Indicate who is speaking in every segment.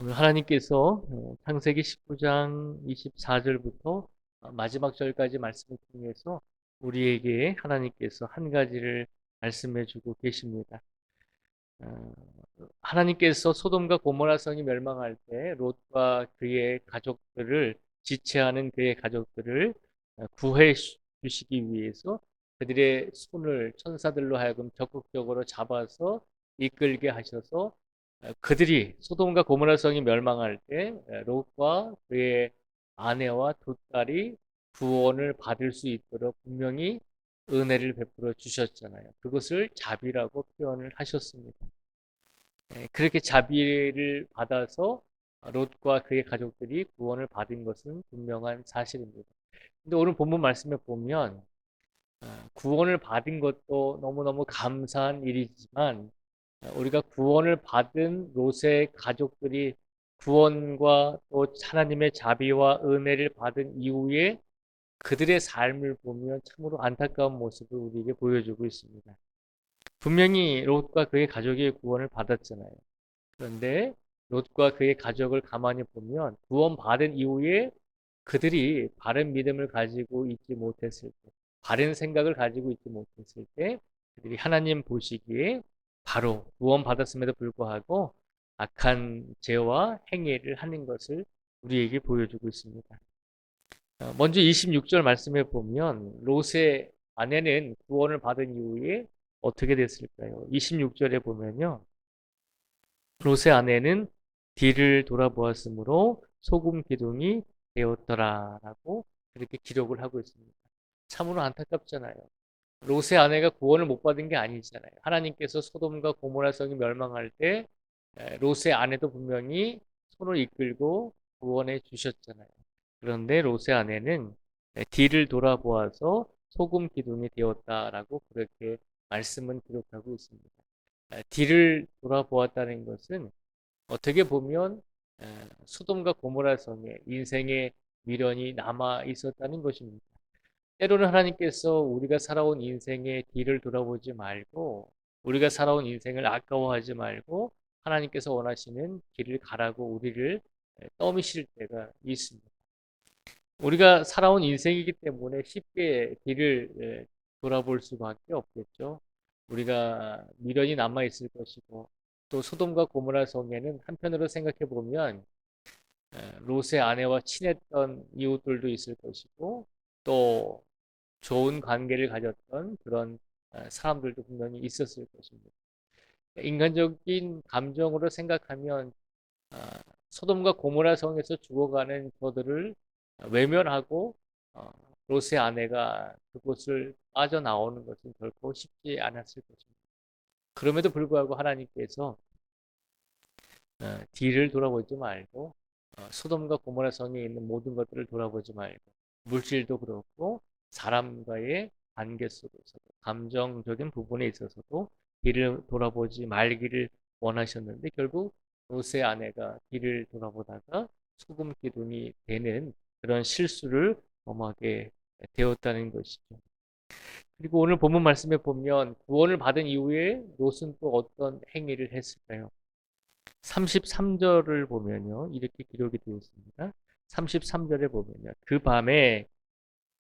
Speaker 1: 오늘 하나님께서 창세기 19장 24절부터 마지막 절까지 말씀을 통해서 우리에게 하나님께서 한 가지를 말씀해 주고 계십니다. 어, 하나님께서 소돔과 고모라 성이 멸망할 때 롯과 그의 가족들을 지체하는 그의 가족들을 구해 주시기 위해서 그들의 손을 천사들로 하여금 적극적으로 잡아서 이끌게 하셔서 그들이 소돔과 고모라 성이 멸망할 때 롯과 그의 아내와 두 딸이 구원을 받을 수 있도록 분명히 은혜를 베풀어 주셨잖아요. 그것을 자비라고 표현을 하셨습니다. 그렇게 자비를 받아서 롯과 그의 가족들이 구원을 받은 것은 분명한 사실입니다. 근데 오늘 본문 말씀에 보면 구원을 받은 것도 너무너무 감사한 일이지만 우리가 구원을 받은 롯의 가족들이 구원과 또 하나님의 자비와 은혜를 받은 이후에 그들의 삶을 보면 참으로 안타까운 모습을 우리에게 보여주고 있습니다. 분명히 롯과 그의 가족이 구원을 받았잖아요. 그런데 롯과 그의 가족을 가만히 보면 구원받은 이후에 그들이 바른 믿음을 가지고 있지 못했을 때, 바른 생각을 가지고 있지 못했을 때, 그들이 하나님 보시기에 바로 구원받았음에도 불구하고 악한 죄와 행위를 하는 것을 우리에게 보여주고 있습니다. 먼저 26절 말씀해 보면 롯의 아내는 구원을 받은 이후에 어떻게 됐을까요? 26절에 보면요. 롯의 아내는 뒤를 돌아보았으므로 소금 기둥이 되었더라라고 그렇게 기록을 하고 있습니다. 참으로 안타깝잖아요. 롯의 아내가 구원을 못 받은 게 아니잖아요. 하나님께서 소돔과 고모라 성이 멸망할 때 롯의 아내도 분명히 손을 이끌고 구원해 주셨잖아요. 그런데 롯의 아내는 뒤를 돌아보아서 소금 기둥이 되었다라고 그렇게 말씀은 기록하고 있습니다. 뒤를 돌아보았다는 것은 어떻게 보면 소돔과 고모라 성에 인생의 미련이 남아 있었다는 것입니다. 때로는 하나님께서 우리가 살아온 인생의 뒤를 돌아보지 말고 우리가 살아온 인생을 아까워하지 말고 하나님께서 원하시는 길을 가라고 우리를 떠미실 때가 있습니다. 우리가 살아온 인생이기 때문에 쉽게 뒤를 돌아볼 수밖에 없겠죠. 우리가 미련이 남아 있을 것이고 또 소돔과 고모라 성에는 한편으로 생각해 보면 롯의 아내와 친했던 이웃들도 있을 것이고 또 좋은 관계를 가졌던 그런 사람들도 분명히 있었을 것입니다. 인간적인 감정으로 생각하면 소돔과 고모라 성에서 죽어가는 저들을 외면하고 어, 롯의 아내가 그곳을 빠져나오는 것은 결코 쉽지 않았을 것입니다. 그럼에도 불구하고 하나님께서 뒤를 돌아보지 말고 소돔과 고모라 성에 있는 모든 것들을 돌아보지 말고 물질도 그렇고 사람과의 관계 속에서도 감정적인 부분에 있어서도 뒤를 돌아보지 말기를 원하셨는데 결국 롯의 아내가 뒤를 돌아보다가 소금 기둥이 되는 그런 실수를 범하게 되었다는 것이죠. 그리고 오늘 본문 말씀에 보면 구원을 받은 이후에 롯은 또 어떤 행위를 했을까요? 33절을 보면요. 이렇게 기록이 되어 있습니다. 33절에 보면요. 그 밤에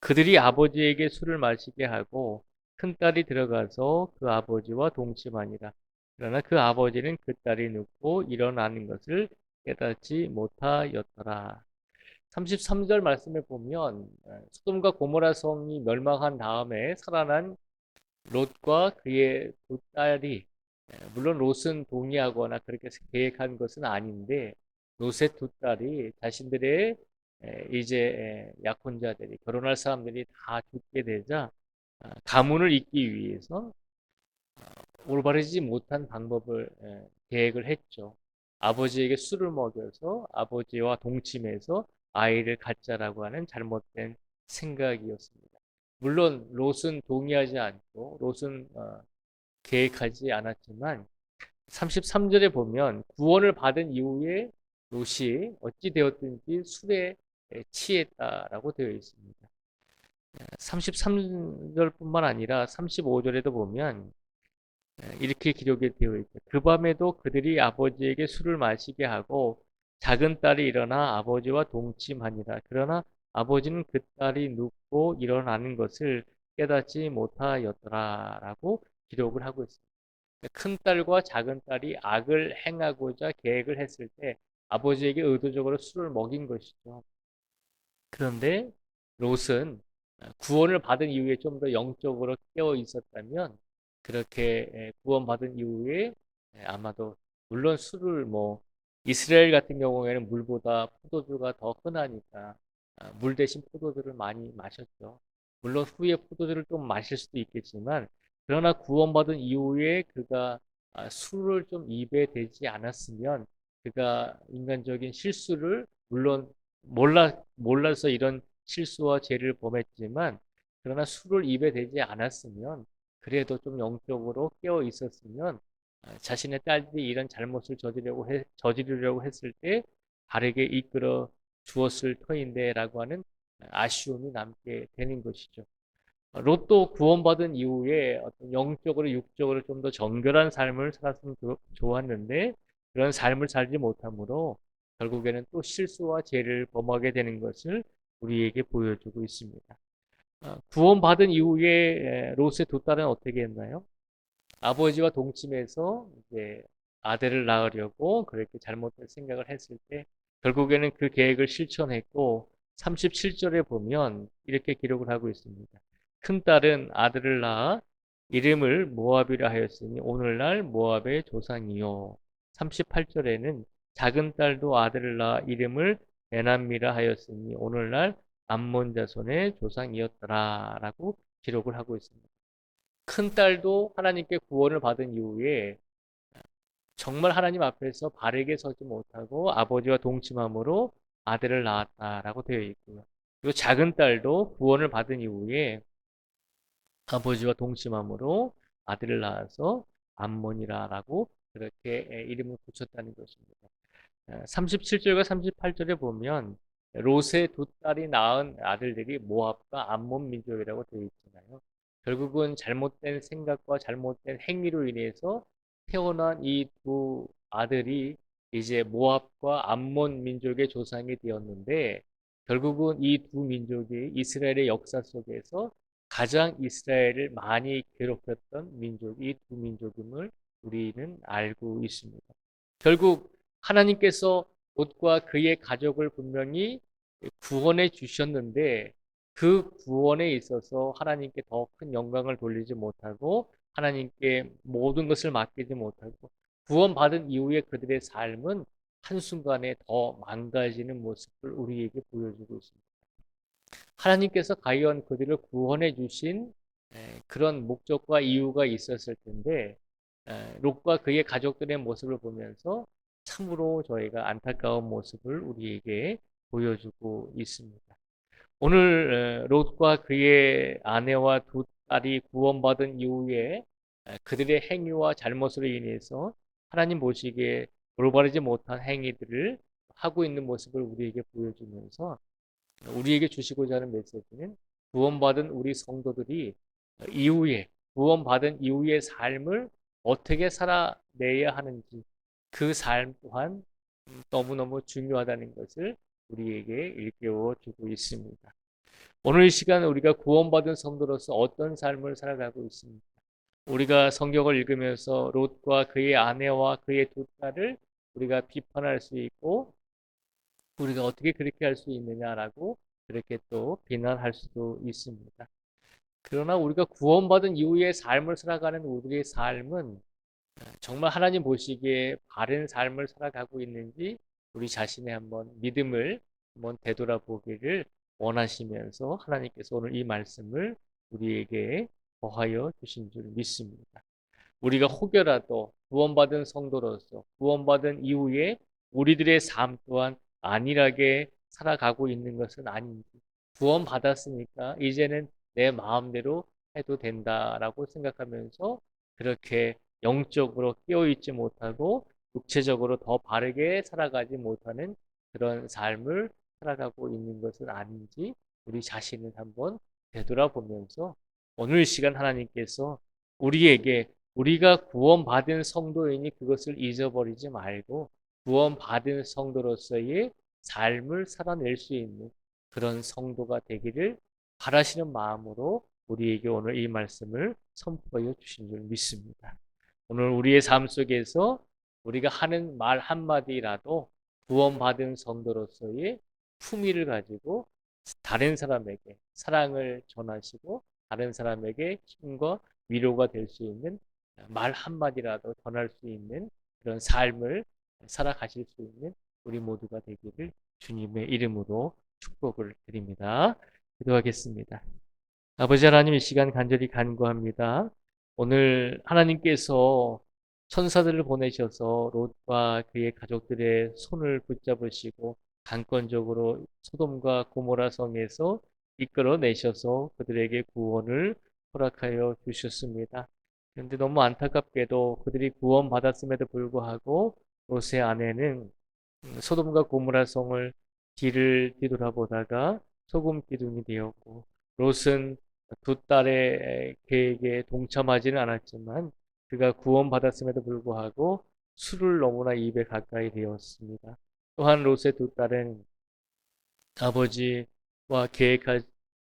Speaker 1: 그들이 아버지에게 술을 마시게 하고 큰딸이 들어가서 그 아버지와 동침하니라. 그러나 그 아버지는 그 딸이 눕고 일어나는 것을 깨닫지 못하였더라. 33절 말씀에 보면 소돔과 고모라 성이 멸망한 다음에 살아난 롯과 그의 두 딸이 물론 롯은 동의하거나 그렇게 계획한 것은 아닌데 롯의 두 딸이 자신들의 이제 약혼자들이 결혼할 사람들이 다 죽게 되자 가문을 잇기 위해서 올바르지 못한 방법을 계획을 했죠. 아버지에게 술을 먹여서 아버지와 동침해서 아이를 갖자라고 하는 잘못된 생각이었습니다. 물론 롯은 동의하지 않고 롯은 계획하지 않았지만 33절에 보면 구원을 받은 이후에 롯이 어찌 되었든지 술에 취했다라고 되어 있습니다. 33절뿐만 아니라 35절에도 보면 이렇게 기록이 되어 있죠. 그 밤에도 그들이 아버지에게 술을 마시게 하고 작은 딸이 일어나 아버지와 동침하니라. 그러나 아버지는 그 딸이 눕고 일어나는 것을 깨닫지 못하였더라라고 기록을 하고 있습니다. 큰 딸과 작은 딸이 악을 행하고자 계획을 했을 때 아버지에게 의도적으로 술을 먹인 것이죠. 그런데 롯은 구원을 받은 이후에 좀 더 영적으로 깨어 있었다면 그렇게 구원받은 이후에 아마도 물론 술을 뭐 이스라엘 같은 경우에는 물보다 포도주가 더 흔하니까 물 대신 포도주를 많이 마셨죠. 물론 후에 포도주를 좀 마실 수도 있겠지만 그러나 구원받은 이후에 그가 술을 좀 입에 대지 않았으면 그가 인간적인 실수를 물론 몰라서 이런 실수와 죄를 범했지만 그러나 술을 입에 대지 않았으면 그래도 좀 영적으로 깨어 있었으면 자신의 딸들이 이런 잘못을 저지르려고 했을 때 바르게 이끌어 주었을 터인데라고 하는 아쉬움이 남게 되는 것이죠. 롯도 구원받은 이후에 어떤 영적으로 육적으로 좀 더 정결한 삶을 살았으면 좋았는데 그런 삶을 살지 못하므로 결국에는 또 실수와 죄를 범하게 되는 것을 우리에게 보여주고 있습니다. 구원받은 이후에 롯의 두 딸은 어떻게 했나요? 아버지와 동침해서 이제 아들을 낳으려고 그렇게 잘못된 생각을 했을 때 결국에는 그 계획을 실천했고 37절에 보면 이렇게 기록을 하고 있습니다. 큰 딸은 아들을 낳아 이름을 모압이라 하였으니 오늘날 모압의 조상이요. 38절에는 작은 딸도 아들을 낳아 이름을 에남미라 하였으니 오늘날 암몬 자손의 조상이었더라라고 기록을 하고 있습니다. 큰 딸도 하나님께 구원을 받은 이후에 정말 하나님 앞에서 바르게 서지 못하고 아버지와 동침함으로 아들을 낳았다라고 되어 있고요. 그리고 작은 딸도 구원을 받은 이후에 아버지와 동침함으로 아들을 낳아서 암몬이라라고 그렇게 이름을 붙였다는 것입니다. 37절과 38절에 보면 롯의 두 딸이 낳은 아들들이 모압과 암몬 민족이라고 되어 있잖아요. 결국은 잘못된 생각과 잘못된 행위로 인해서 태어난 이 두 아들이 이제 모압과 암몬 민족의 조상이 되었는데 결국은 이 두 민족이 이스라엘의 역사 속에서 가장 이스라엘을 많이 괴롭혔던 민족이 두 민족임을 우리는 알고 있습니다. 결국 하나님께서 롯과 그의 가족을 분명히 구원해 주셨는데 그 구원에 있어서 하나님께 더 큰 영광을 돌리지 못하고 하나님께 모든 것을 맡기지 못하고 구원받은 이후에 그들의 삶은 한순간에 더 망가지는 모습을 우리에게 보여주고 있습니다. 하나님께서 과연 그들을 구원해 주신 그런 목적과 이유가 있었을 텐데 롯과 그의 가족들의 모습을 보면서 참으로 저희가 안타까운 모습을 우리에게 보여주고 있습니다. 오늘 롯과 그의 아내와 두 딸이 구원받은 이후에 그들의 행위와 잘못으로 인해서 하나님 보시기에 올바르지 못한 행위들을 하고 있는 모습을 우리에게 보여주면서 우리에게 주시고자 하는 메시지는 구원받은 우리 성도들이 이후에 구원받은 이후의 삶을 어떻게 살아내야 하는지 그 삶 또한 너무너무 중요하다는 것을 우리에게 일깨워 주고 있습니다. 오늘 이 시간 우리가 구원받은 성도로서 어떤 삶을 살아가고 있습니까? 우리가 성경을 읽으면서 롯과 그의 아내와 그의 두 딸을 우리가 비판할 수 있고 우리가 어떻게 그렇게 할 수 있느냐라고 그렇게 또 비난할 수도 있습니다. 그러나 우리가 구원받은 이후의 삶을 살아가는 우리의 삶은 정말 하나님 보시기에 바른 삶을 살아가고 있는지 우리 자신의 한번 믿음을 한번 되돌아보기를 원하시면서 하나님께서 오늘 이 말씀을 우리에게 더하여 주신 줄 믿습니다. 우리가 혹여라도 구원받은 성도로서 구원받은 이후에 우리들의 삶 또한 안일하게 살아가고 있는 것은 아닌지 구원받았으니까 이제는 내 마음대로 해도 된다라고 생각하면서 그렇게 영적으로 깨어있지 못하고 육체적으로 더 바르게 살아가지 못하는 그런 삶을 살아가고 있는 것은 아닌지 우리 자신을 한번 되돌아보면서 오늘 시간 하나님께서 우리에게 우리가 구원받은 성도이니 그것을 잊어버리지 말고 구원받은 성도로서의 삶을 살아낼 수 있는 그런 성도가 되기를 바라시는 마음으로 우리에게 오늘 이 말씀을 선포해 주신 줄 믿습니다. 오늘 우리의 삶 속에서 우리가 하는 말 한마디라도 구원받은 성도로서의 품위를 가지고 다른 사람에게 사랑을 전하시고 다른 사람에게 힘과 위로가 될 수 있는 말 한마디라도 전할 수 있는 그런 삶을 살아가실 수 있는 우리 모두가 되기를 주님의 이름으로 축복을 드립니다. 기도하겠습니다. 아버지 하나님, 이 시간 간절히 간구합니다. 오늘 하나님께서 천사들을 보내셔서 롯과 그의 가족들의 손을 붙잡으시고 강권적으로 소돔과 고모라 성에서 이끌어내셔서 그들에게 구원을 허락하여 주셨습니다. 그런데 너무 안타깝게도 그들이 구원받았음에도 불구하고 롯의 아내는 소돔과 고모라 성을 뒤를 뒤돌아보다가 소금 기둥이 되었고, 롯은 두 딸의 계획에 동참하지는 않았지만 그가 구원받았음에도 불구하고 술을 너무나 입에 가까이 되었습니다. 또한 롯의 두 딸은 아버지와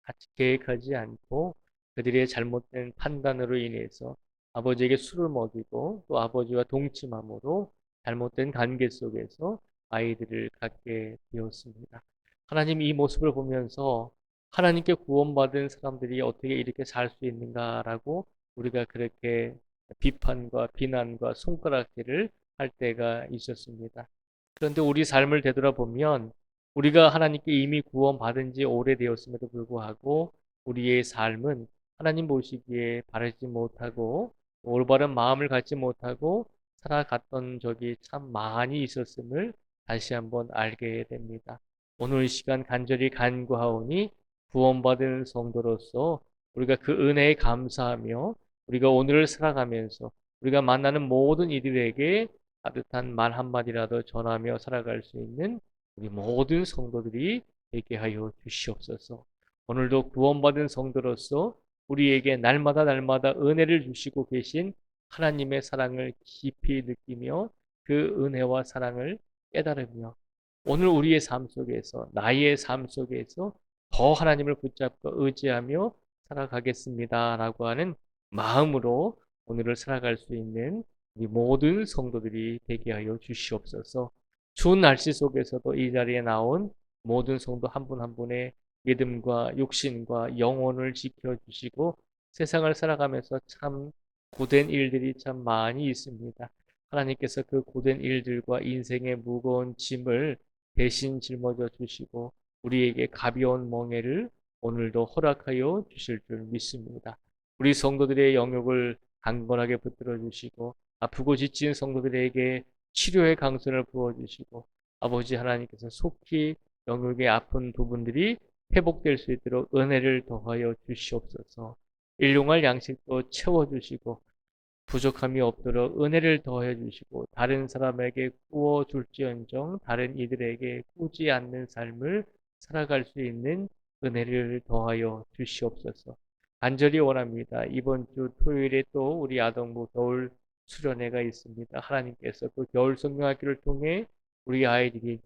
Speaker 1: 같이 계획하지 않고 그들의 잘못된 판단으로 인해서 아버지에게 술을 먹이고 또 아버지와 동침함으로 잘못된 관계 속에서 아이들을 갖게 되었습니다. 하나님, 이 모습을 보면서 하나님께 구원받은 사람들이 어떻게 이렇게 살 수 있는가라고 우리가 그렇게 비판과 비난과 손가락질을 할 때가 있었습니다. 그런데 우리 삶을 되돌아보면 우리가 하나님께 이미 구원받은 지 오래되었음에도 불구하고 우리의 삶은 하나님 보시기에 바르지 못하고 올바른 마음을 갖지 못하고 살아갔던 적이 참 많이 있었음을 다시 한번 알게 됩니다. 오늘 이 시간 간절히 간구하오니 구원받은 성도로서 우리가 그 은혜에 감사하며 우리가 오늘을 살아가면서 우리가 만나는 모든 이들에게 따뜻한 말 한마디라도 전하며 살아갈 수 있는 우리 모든 성도들이 되게 하여 주시옵소서. 오늘도 구원받은 성도로서 우리에게 날마다 은혜를 주시고 계신 하나님의 사랑을 깊이 느끼며 그 은혜와 사랑을 깨달으며 오늘 우리의 삶 속에서 나의 삶 속에서 더 하나님을 붙잡고 의지하며 살아가겠습니다라고 하는 마음으로 오늘을 살아갈 수 있는 우리 모든 성도들이 되게 하여 주시옵소서. 추운 날씨 속에서도 이 자리에 나온 모든 성도 한 분 한 분의 믿음과 육신과 영혼을 지켜주시고 세상을 살아가면서 참 고된 일들이 참 많이 있습니다. 하나님께서 그 고된 일들과 인생의 무거운 짐을 대신 짊어져 주시고 우리에게 가벼운 멍에를 오늘도 허락하여 주실 줄 믿습니다. 우리 성도들의 영역을 강건하게 붙들어 주시고 아프고 지친 성도들에게 치료의 강선을 부어주시고 아버지 하나님께서 속히 영역의 아픈 부분들이 회복될 수 있도록 은혜를 더하여 주시옵소서. 일용할 양식도 채워주시고 부족함이 없도록 은혜를 더해 주시고 다른 사람에게 구워 줄지언정 다른 이들에게 꾸지 않는 삶을 살아갈 수 있는 은혜를 더하여 주시옵소서. 간절히 원합니다. 이번 주 토요일에 또 우리 아동부 겨울 수련회가 있습니다. 하나님께서 그 겨울 성경학교를 통해 우리 아이들이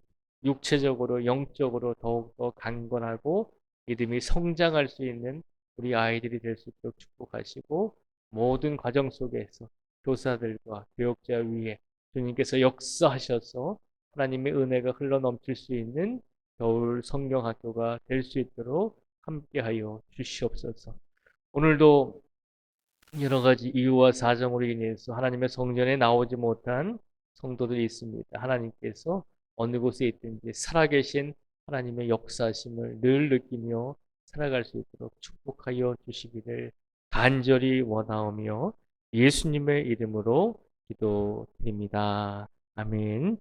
Speaker 1: 육체적으로 영적으로 더욱더 강건하고 믿음이 성장할 수 있는 우리 아이들이 될 수 있도록 축복하시고 모든 과정 속에서 교사들과 교육자 위에 주님께서 역사하셔서 하나님의 은혜가 흘러넘칠 수 있는 겨울 성경학교가 될 수 있도록 함께하여 주시옵소서. 오늘도 여러 가지 이유와 사정으로 인해서 하나님의 성전에 나오지 못한 성도들이 있습니다. 하나님께서 어느 곳에 있든지 살아계신 하나님의 역사심을 늘 느끼며 살아갈 수 있도록 축복하여 주시기를 간절히 원하오며 예수님의 이름으로 기도드립니다. 아멘.